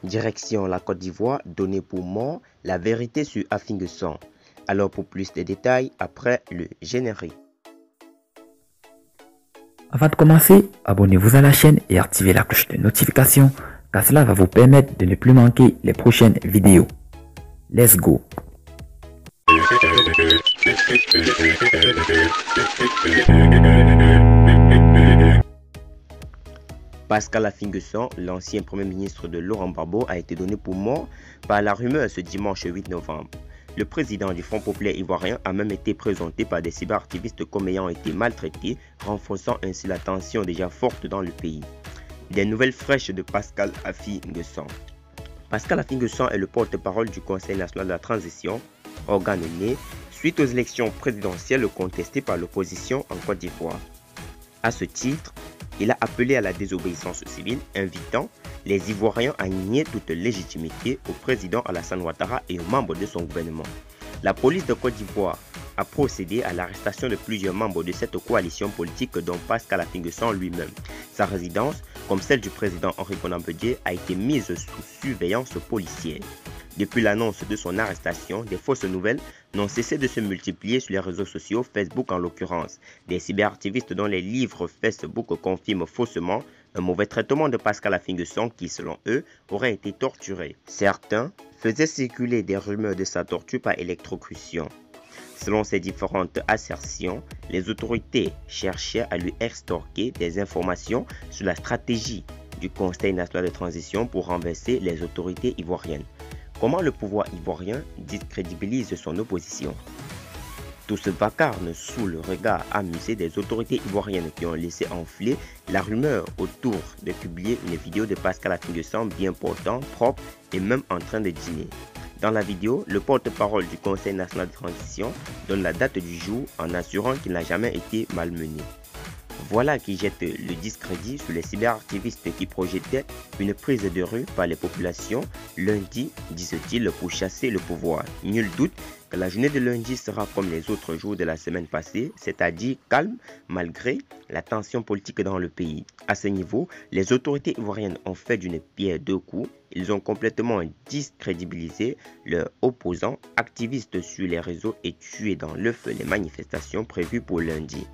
Direction la Côte d'Ivoire, donnée pour mort, la vérité sur Affinguesson. Alors pour plus de détails, après le générique. Avant de commencer, abonnez-vous à la chaîne et activez la cloche de notification car cela va vous permettre de ne plus manquer les prochaines vidéos. Let's go! Pascal Affinguesson, l'ancien premier ministre de Laurent Gbagbo, a été donné pour mort par la rumeur ce dimanche 8 novembre. Le président du Front populaire ivoirien a même été présenté par des cyberactivistes comme ayant été maltraité, renforçant ainsi la tension déjà forte dans le pays. Des nouvelles fraîches de Pascal Affinguesson. Pascal Affinguesson est le porte-parole du Conseil national de la transition, organe né suite aux élections présidentielles contestées par l'opposition en Côte d'Ivoire. À ce titre, il a appelé à la désobéissance civile, invitant les Ivoiriens à nier toute légitimité au président Alassane Ouattara et aux membres de son gouvernement. La police de Côte d'Ivoire a procédé à l'arrestation de plusieurs membres de cette coalition politique dont Pascal Affinguesson lui-même. Sa résidence, comme celle du président Henri Konan Bédié, a été mise sous surveillance policière. Depuis l'annonce de son arrestation, des fausses nouvelles n'ont cessé de se multiplier sur les réseaux sociaux, Facebook en l'occurrence. Des cyberactivistes dont les livres Facebook confirment faussement un mauvais traitement de Pascal Affinguesson qui, selon eux, aurait été torturé. Certains faisaient circuler des rumeurs de sa torture par électrocution. Selon ces différentes assertions, les autorités cherchaient à lui extorquer des informations sur la stratégie du Conseil national de transition pour renverser les autorités ivoiriennes. Comment le pouvoir ivoirien discrédibilise son opposition? Tout ce vacarme sous le regard amusé des autorités ivoiriennes qui ont laissé enfler la rumeur autour de publier une vidéo de Pascal Affinguesson bien portant, propre et même en train de dîner. Dans la vidéo, le porte-parole du Conseil national de transition donne la date du jour en assurant qu'il n'a jamais été malmené. Voilà qui jette le discrédit sur les cyberactivistes qui projetaient une prise de rue par les populations lundi, disent-ils, pour chasser le pouvoir. Nul doute que la journée de lundi sera comme les autres jours de la semaine passée, c'est-à-dire calme malgré la tension politique dans le pays. À ce niveau, les autorités ivoiriennes ont fait d'une pierre deux coups. Ils ont complètement discrédibilisé leurs opposants activistes sur les réseaux et tué dans l'œuf les manifestations prévues pour lundi.